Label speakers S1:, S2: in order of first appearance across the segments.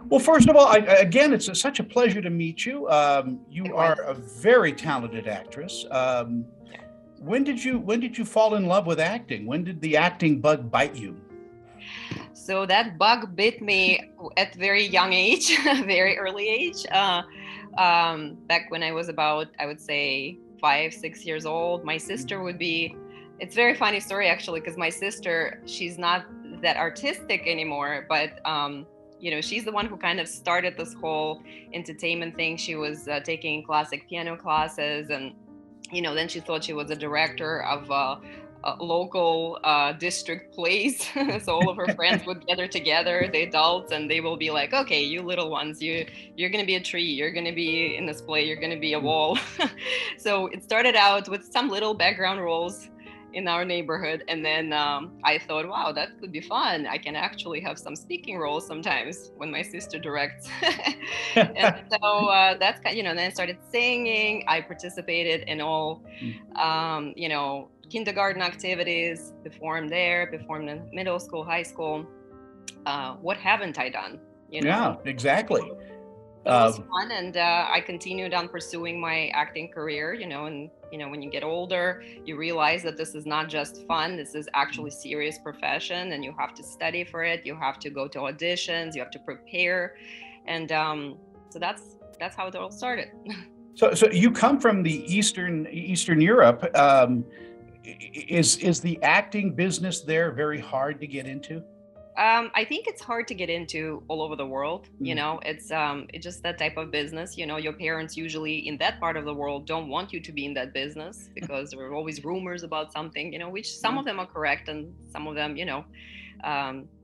S1: Well, first of all, again, it's such a pleasure to meet you. You are
S2: Likewise.
S1: a very talented actress.
S2: Yeah.
S1: When did you fall in love with acting? When did the acting bug bite you?
S2: So that bug bit me at very young age, very early age. Back when I was about, I would say, 5, 6 years old, my sister would be. It's a very funny story actually, because my sister, she's not that artistic anymore, but she's the one who kind of started this whole entertainment thing. She was taking classic piano classes, and then she thought she was a director of local district plays. So all of her friends would gather together, the adults, and they will be like, okay, you little ones, you're going to be a tree, you're going to be in this play, you're going to be a wall. So it started out with some little background roles in our neighborhood, and then I thought, wow, that could be fun. I can actually have some speaking roles sometimes when my sister directs. And so that's kind, then I started singing. I participated in all kindergarten activities, performed there, performed in middle school, high school. What haven't I done?
S1: Yeah, exactly.
S2: But it was
S1: Um,
S2: fun, and I continued on pursuing my acting career. And when you get older, you realize that this is not just fun. This is actually serious profession, and you have to study for it. You have to go to auditions. You have to prepare, and so that's how it all started.
S1: so you come from the Eastern Europe. Is the acting business there very hard to get into?
S2: I think it's hard to get into all over the world. It's just that type of business. Your parents usually in that part of the world don't want you to be in that business because there are always rumors about something. Which some of them are correct and some of them,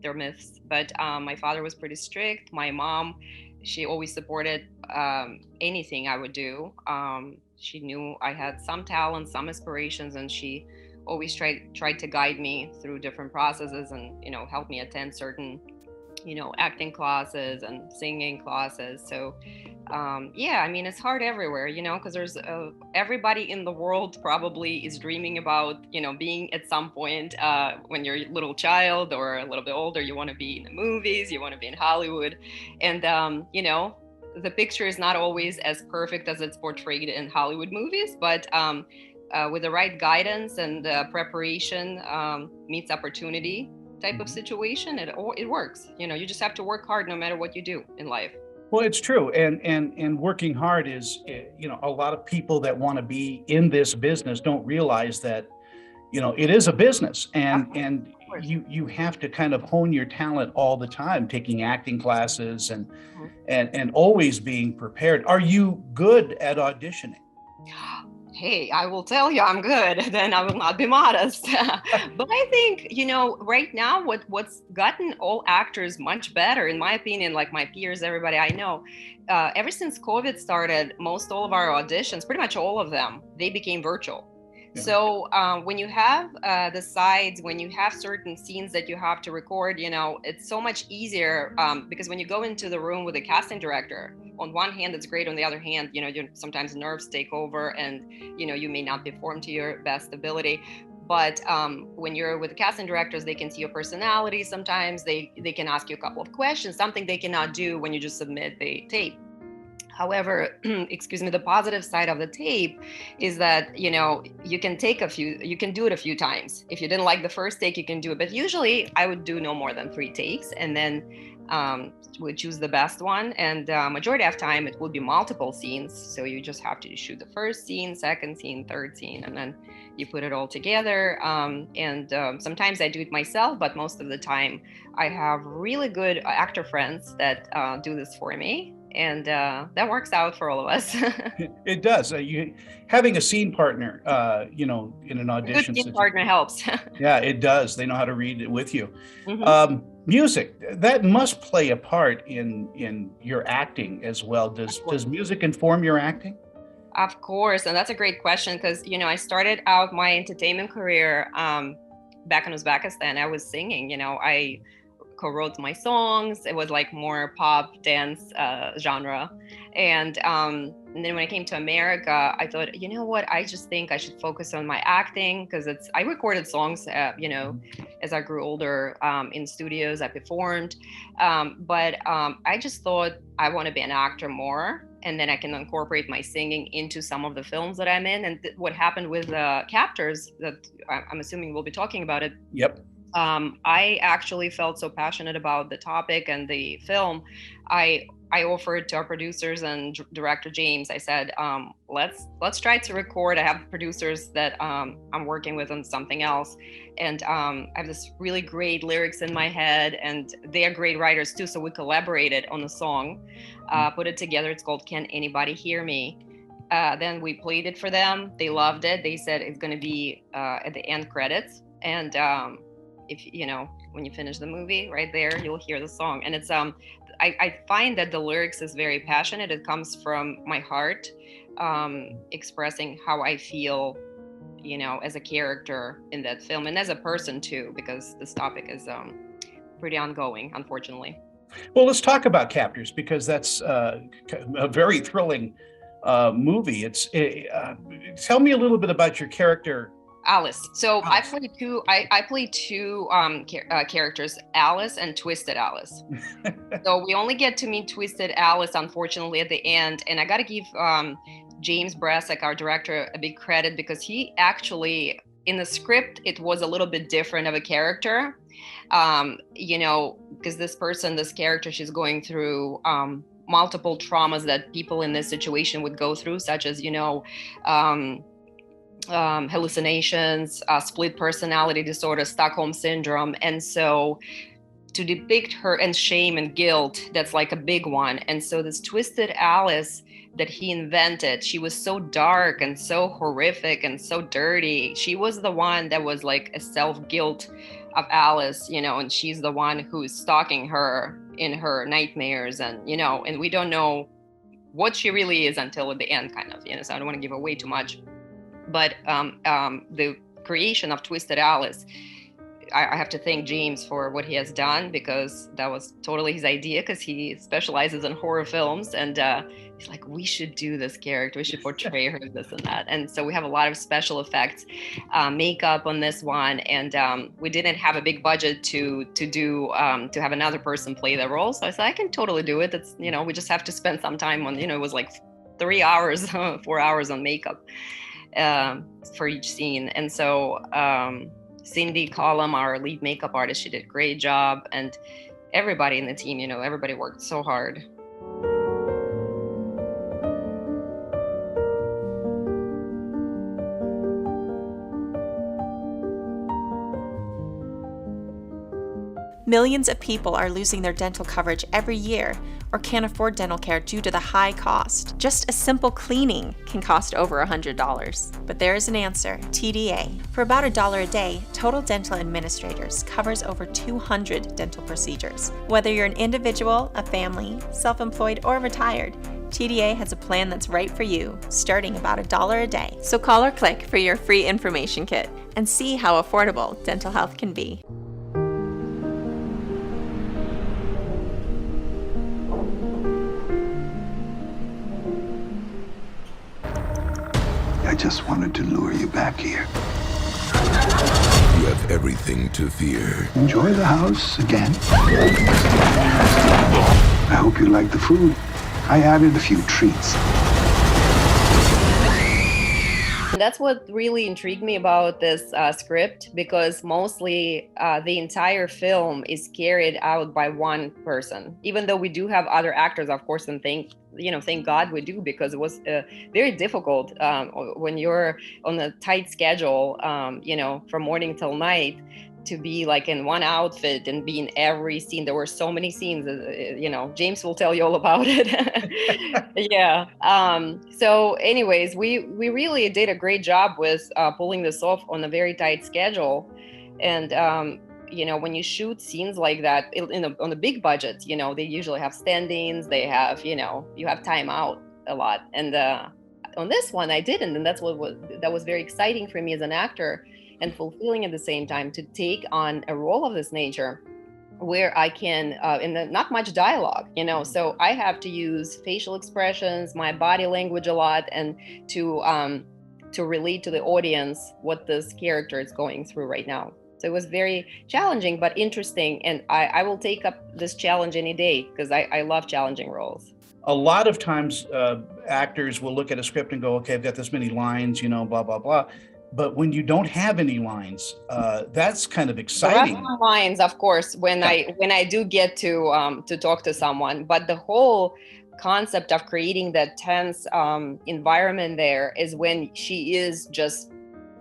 S2: they're myths. But my father was pretty strict. My mom, she always supported anything I would do. She knew I had some talent, some aspirations, and she always tried to guide me through different processes and help me attend certain acting classes and singing classes. So yeah, I mean, it's hard everywhere, because there's everybody in the world probably is dreaming about being at some point when you're a little child or a little bit older, you want to be in the movies, you want to be in Hollywood. And the picture is not always as perfect as it's portrayed in Hollywood movies, but with the right guidance and preparation meets opportunity type of situation, it works. You just have to work hard no matter what you do in life.
S1: Well, it's true, and working hard is, a lot of people that want to be in this business don't realize that, it is a business,
S2: Of
S1: and
S2: course.
S1: you have to kind of hone your talent all the time, taking acting classes
S2: Mhm.
S1: and always being prepared. Are you good at auditioning?
S2: Hey, I will tell you I'm good, then I will not be modest. But I think, right now what's gotten all actors much better, in my opinion, like my peers, everybody I know, ever since COVID started, most all of our auditions, pretty much all of them, they became virtual.
S1: Yeah.
S2: So when you have the sides, when you have certain scenes that you have to record, it's so much easier because when you go into the room with a casting director, on one hand it's great, on the other hand, sometimes nerves take over, and you may not perform to your best ability. But when you're with the casting directors, they can see your personality. Sometimes they can ask you a couple of questions, something they cannot do when you just submit the tape. However, excuse me, the positive side of the tape is that, you can do it a few times. If you didn't like the first take, you can do it. But usually I would do no more than 3 takes, and then would choose the best one. And majority of time it will be multiple scenes. So you just have to shoot the first scene, second scene, third scene, and then you put it all together. And sometimes I do it myself, but most of the time I have really good actor friends that do this for me, and that works out for all of us.
S1: It does. You having a scene partner, in an
S2: A good
S1: audition
S2: team
S1: situation.
S2: partner helps.
S1: Yeah, it does. They know how to read it with you.
S2: Hmm.
S1: Music, that must play a part in your acting as well.
S2: Of
S1: Does
S2: course.
S1: music inform your acting?
S2: Of course, and that's a great question because I started out my entertainment career back in Uzbekistan. I was singing. I co-wrote my songs. It was like more pop dance genre. And then when I came to America, I thought, you know what, I just think I should focus on my acting, because I recorded songs, as I grew older, in studios. I performed, but I just thought I want to be an actor more, and then I can incorporate my singing into some of the films that I'm in. And what happened with Captors, that I'm assuming we'll be talking about it.
S1: Yep.
S2: I actually felt so passionate about the topic and the film. I offered to our producers and director James. I said, let's try to record. I have producers that I'm working with on something else, and I have this really great lyrics in my head, and they are great writers too. So we collaborated on the song, put it together. It's called "Can Anybody Hear Me?" Then we played it for them. They loved it. They said it's going to be at the end credits, and if when you finish the movie, right there, you'll hear the song. And it's I find that the lyrics is very passionate. It comes from my heart, expressing how I feel, as a character in that film, and as a person too, because this topic is pretty ongoing, unfortunately.
S1: Well, let's talk about Captors, because that's a very thrilling movie. Tell me a little bit about your character,
S2: Alice. So
S1: Alice.
S2: I play two characters, Alice and Twisted Alice. So we only get to meet Twisted Alice, unfortunately, at the end. And I got to give James Brassick, our director, a big credit, because he actually, in the script, it was a little bit different of a character. Because this character, she's going through multiple traumas that people in this situation would go through, such as, hallucinations, split personality disorder, Stockholm syndrome. And so to depict her, and shame and guilt, that's like a big one. And so this Twisted Alice that he invented, she was so dark and so horrific and so dirty. She was the one that was like a self-guilt of Alice, and she's the one who's stalking her in her nightmares, and and we don't know what she really is until at the end, kind of, so I don't want to give away too much. But the creation of Twisted Alice, I have to thank James for what he has done, because that was totally his idea, because he specializes in horror films, and he's like, we should do this character, we should portray her this and that. And so we have a lot of special effects, makeup on this one, and we didn't have a big budget to have another person play the role. So I said, I can totally do it. It's we just have to spend some time on, it was like 3 hours, 4 hours on makeup for each scene. And so Cindy Collum, our lead makeup artist, she did a great job, and everybody in the team, everybody worked so hard.
S3: Millions of people are losing their dental coverage every year or can't afford dental care due to the high cost. Just a simple cleaning can cost over $100. But there is an answer, TDA. For about $1 a day, Total Dental Administrators covers over 200 dental procedures. Whether you're an individual, a family, self-employed, or retired, TDA has a plan that's right for you, starting about $1 a day. So call or click for your free information kit and see how affordable dental health can be.
S4: I just wanted to lure you back here.
S5: You have everything to fear.
S4: Enjoy the house again. I hope you like the food. I added a few treats.
S2: That's what really intrigued me about this script, because mostly the entire film is carried out by one person, even though we do have other actors, of course, and thank God we do, because it was very difficult when you're on a tight schedule, from morning till night, to be like in one outfit and be in every scene. There were so many scenes, James will tell you all about it. Yeah. So anyways, we really did a great job with pulling this off on a very tight schedule. And, when you shoot scenes like that on a big budget, they usually have stand-ins, they have, you have time out a lot. And on this one, I didn't. And that was very exciting for me as an actor, and fulfilling at the same time, to take on a role of this nature. where I can, not much dialogue, so I have to use facial expressions, my body language a lot, and to relate to the audience what this character is going through right now. So it was very challenging, but interesting. And I will take up this challenge any day because I love challenging roles.
S1: A lot of times actors will look at a script and go, okay, I've got this many lines, blah, blah, blah. But when you don't have any lines, that's kind of exciting.
S2: There are some lines, of course, when I do get to talk to someone, but the whole concept of creating that tense environment there is when she is just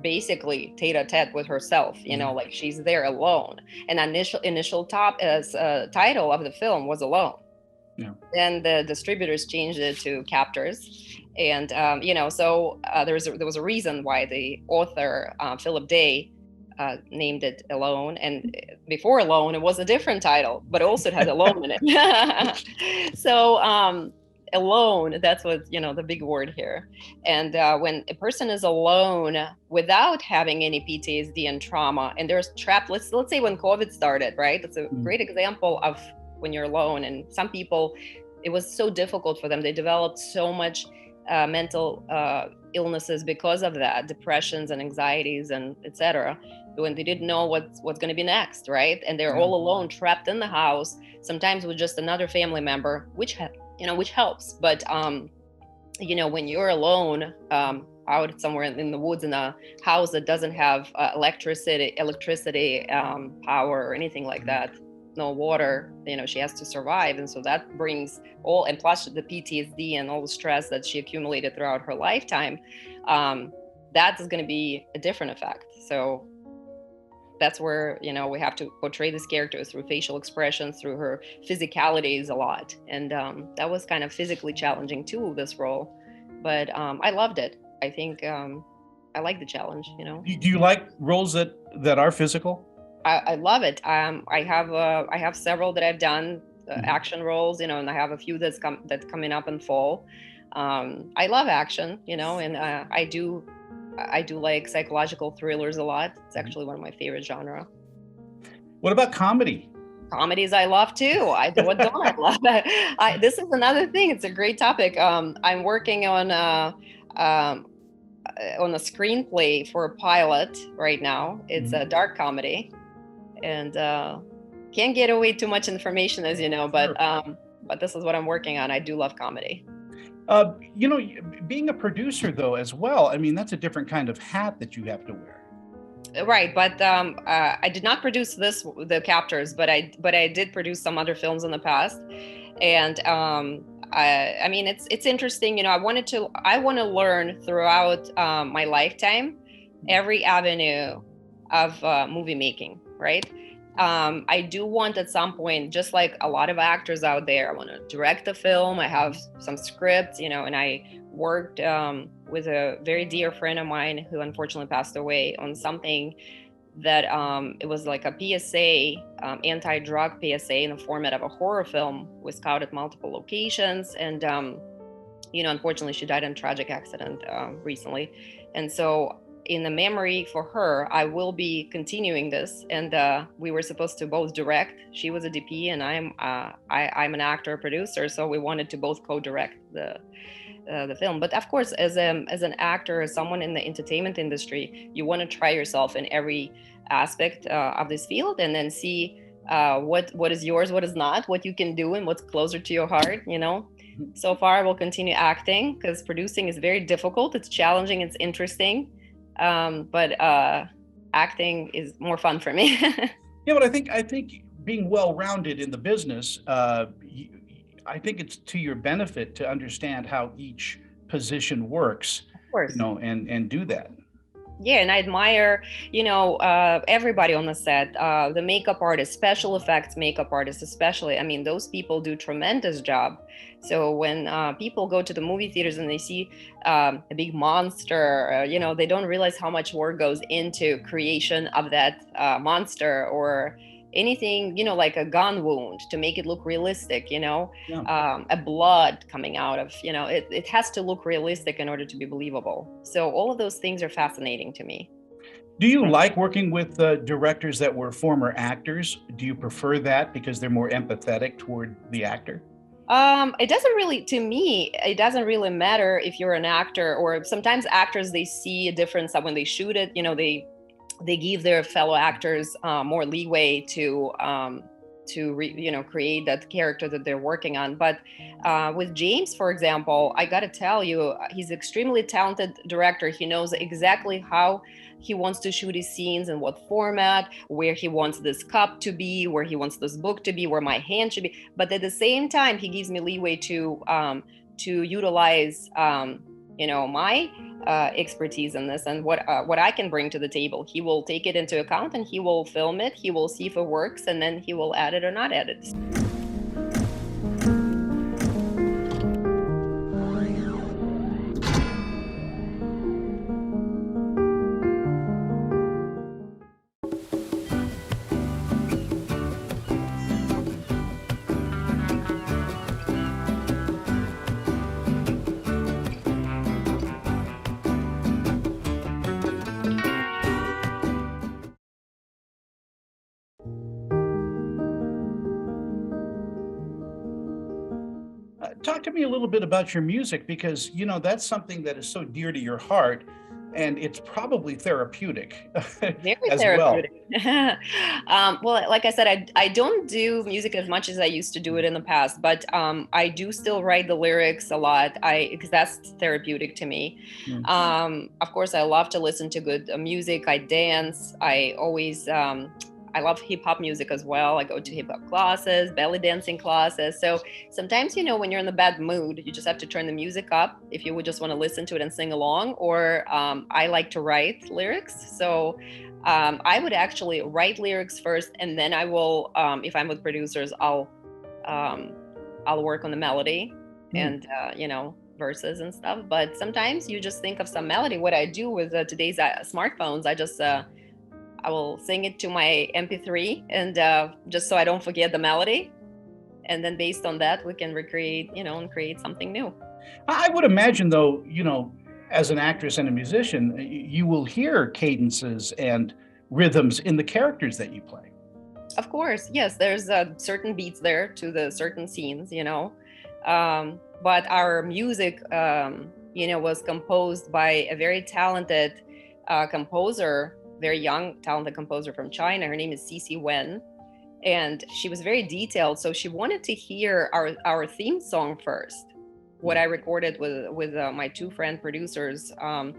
S2: basically tete-a-tete with herself, like she's there alone. And initial title of the film was Alone.
S1: Yeah.
S2: Then the distributors changed it to Captors, and so there was a reason why the author Philip Day named it Alone, and before Alone it was a different title, but also it had Alone in it. So alone, that's what the big word here. And when a person is alone without having any PTSD and trauma, and they're trapped, let's say when COVID started, right? That's a great example of when you're alone. And some people, it was so difficult for them. They developed so much mental illnesses because of that, depressions and anxieties and etc. When they didn't know what's going to be next, right? And they're all alone, trapped in the house, sometimes with just another family member, which helps. But when you're alone out somewhere in the woods in a house that doesn't have electricity, power or anything like that, no water, she has to survive. And so that brings and plus the PTSD and all the stress that she accumulated throughout her lifetime, that is going to be a different effect. So that's where, we have to portray this character through facial expressions, through her physicalities a lot. And that was kind of physically challenging too, this role. But I loved it. I think I like the challenge,
S1: Do you like roles that are physical?
S2: I love it. I have several that I've done, action roles, and I have a few that's coming up in fall. I love action, and I do like psychological thrillers a lot. It's actually one of my favorite genre.
S1: What about comedy?
S2: Comedies I love too. What don't I love? This is another thing. It's a great topic. I'm working on a screenplay for a pilot right now. It's a dark comedy, and can't get away too much information, as you know. But but this is what I'm working on. I do love comedy.
S1: Being a producer though as well, I mean, that's a different kind of hat that you have to wear.
S2: Right, but I did not produce the Captors, but I did produce some other films in the past, and I mean it's interesting. I want to learn throughout my lifetime every avenue of movie making, right? I do want at some point, just like a lot of actors out there, I want to direct a film. I have some scripts, and I worked with a very dear friend of mine who unfortunately passed away on something that it was like a PSA, anti-drug PSA in the format of a horror film. We scouted multiple locations, and unfortunately she died in a tragic accident recently. And so in the memory for her, I will be continuing this, and we were supposed to both direct. She was a DP, and I'm an actor, producer, so we wanted to both co-direct the film. But of course, as an actor, as someone in the entertainment industry, you want to try yourself in every aspect of this field, and then see what is yours, what is not, what you can do, and what's closer to your heart. So far, I will continue acting because producing is very difficult. It's challenging. It's interesting. But acting is more fun for me.
S1: Yeah, but I think being well-rounded in the business, I think it's to your benefit to understand how each position works,
S2: Of course.
S1: And do that.
S2: Yeah, and I admire, everybody on the set, the makeup artists, special effects makeup artists especially. I mean, those people do tremendous job. So when people go to the movie theaters and they see a big monster, they don't realize how much work goes into creation of that monster, or anything, like a gun wound to make it look realistic, a blood coming out of, it has to look realistic in order to be believable. So all of those things are fascinating to me.
S1: Do you like working with directors that were former actors? Do you prefer that because they're more empathetic toward the actor?
S2: It doesn't really, to me, it doesn't really matter if you're an actor, or sometimes actors, they see a difference when they shoot it. They give their fellow actors more leeway to create that character that they're working on. But with James, for example, I got to tell you, he's extremely talented director. He knows exactly how he wants to shoot his scenes and what format, where he wants this cup to be, where he wants this book to be, where my hand should be. But at the same time, he gives me leeway to utilize my expertise in this, and what I can bring to the table. He will take it into account, and he will film it. He will see if it works, and then he will add it or not add it.
S1: Talk to me a little bit about your music, because that's something that is so dear to your heart, and it's probably therapeutic
S2: Very
S1: as
S2: therapeutic. Well, like I said, I don't do music as much as I used to do it in the past, but I do still write the lyrics a lot. Because that's therapeutic to me. Of course, I love to listen to good music. I dance. I love hip hop music as well. I go to hip hop classes, belly dancing classes. So sometimes, when you're in a bad mood, you just have to turn the music up if you would just want to listen to it and sing along. Or I like to write lyrics. So I would actually write lyrics first, and then I will, if I'm with producers, I'll work on the melody and verses and stuff. But sometimes you just think of some melody. What I do with today's smartphones, I will sing it to my MP3, and just so I don't forget the melody. And then based on that, we can recreate, and create something new.
S1: I would imagine, though, as an actress and a musician, you will hear cadences and rhythms in the characters that you play.
S2: Of course, yes. There's certain beats there to the certain scenes, but our music, was composed by a very talented composer, very young, talented composer from China. Her name is Cici Wen, and she was very detailed. So she wanted to hear our theme song first, what I recorded with my two friend producers, Can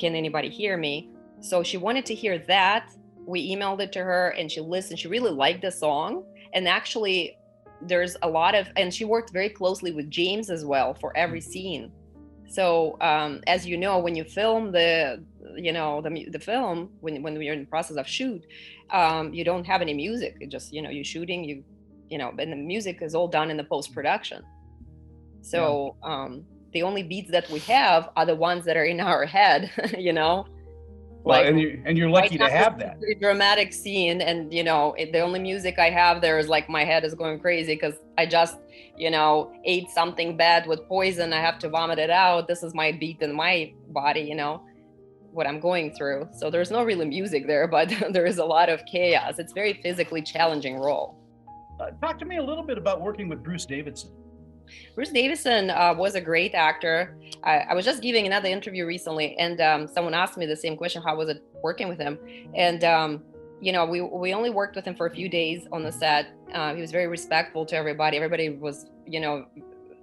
S2: Anybody Hear Me? So she wanted to hear that. We emailed it to her, and she listened. She really liked the song. And actually, there's a lot of, and she worked very closely with James as well for every scene. So as you know, when you film the film, when you're in the process of shoot, you don't have any music. It just, you're shooting, and the music is all done in the post-production. So the only beats that we have are the ones that are in our head,
S1: Well, and you're lucky to have that.
S2: Very dramatic scene, and the only music I have there is like my head is going crazy because I just ate something bad with poison. I have to vomit it out. This is my beat in my body, what I'm going through. So there's no really music there, but there is a lot of chaos. It's very physically challenging role.
S1: Talk to me a little bit about working with Bruce Davison.
S2: Bruce Davison was a great actor. I was just giving another interview recently, and someone asked me the same question: how was it working with him? And we only worked with him for a few days on the set. He was very respectful to everybody.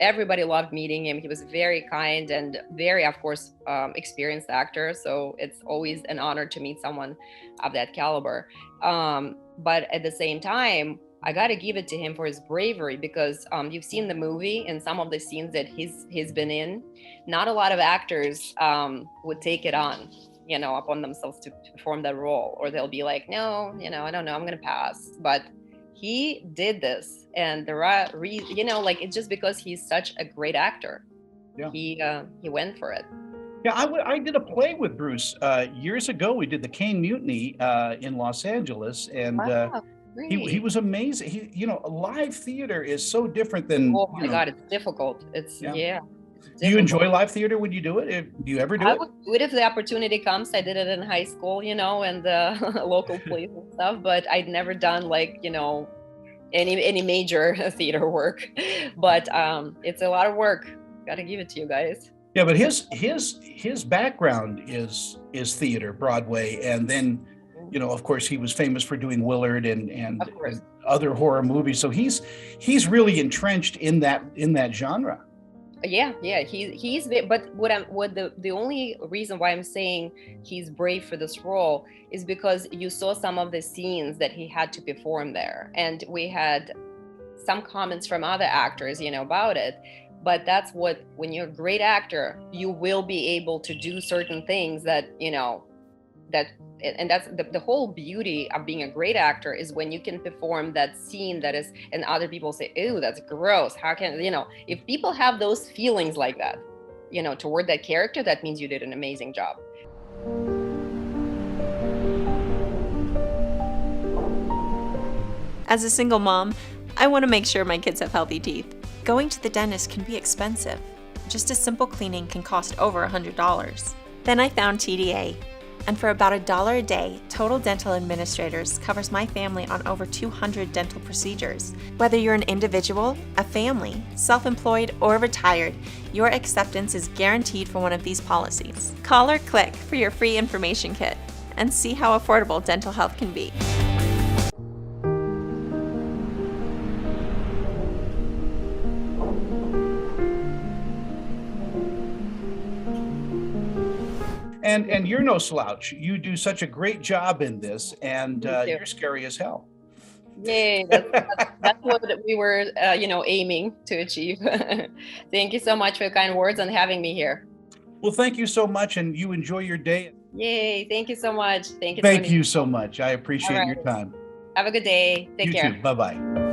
S2: Everybody loved meeting him. He was very kind and very, of course, experienced actor. So it's always an honor to meet someone of that caliber. But at the same time, I got to give it to him for his bravery, because you've seen the movie and some of the scenes that he's been in. Not a lot of actors would take it on, upon themselves to perform that role, or they'll be like, no, I don't know, I'm going to pass. But he did this, and it's just because he's such a great actor. Yeah. He went for it.
S1: Yeah, I did a play with Bruce years ago. We did the Cane Mutiny in Los Angeles, and
S2: wow.
S1: He was amazing. Live theater is so different than.
S2: Oh my God, it's difficult. It's
S1: Do you enjoy live theater when you do it? Do you ever do
S2: I
S1: it?
S2: would do it if the opportunity comes. I did it in high school, and local plays and stuff, but I'd never done like, any major theater work. But it's a lot of work. Gotta give it to you guys.
S1: Yeah, but his background is theater, Broadway, and then, of course, he was famous for doing Willard and
S2: Of course.
S1: other horror movies. So he's really entrenched in that genre.
S2: Yeah, he's but the only reason why I'm saying he's brave for this role is because you saw some of the scenes that he had to perform there, and we had some comments from other actors, about it. But that's when you're a great actor, you will be able to do certain things that, and that's the whole beauty of being a great actor, is when you can perform that scene that is, and other people say, ew, that's gross. How can, if people have those feelings like that, toward that character, that means you did an amazing job.
S3: As a single mom, I want to make sure my kids have healthy teeth. Going to the dentist can be expensive. Just a simple cleaning can cost over $100. Then I found TDA, and for about $1 a day, Total Dental Administrators covers my family on over 200 dental procedures. Whether you're an individual, a family, self-employed, or retired, your acceptance is guaranteed for one of these policies. Call or click for your free information kit and see how affordable dental health can be.
S1: And you're no slouch. You do such a great job in this, and you're scary as hell.
S2: Yay, that's what we were, aiming to achieve. Thank you so much for your kind words and having me here.
S1: Well, thank you so much, and you enjoy your day.
S2: Yay, thank you so much. Thank you.
S1: Thank you so much. I appreciate
S2: All right.
S1: your time.
S2: Have a good day. Take care.
S1: You too. Bye-bye.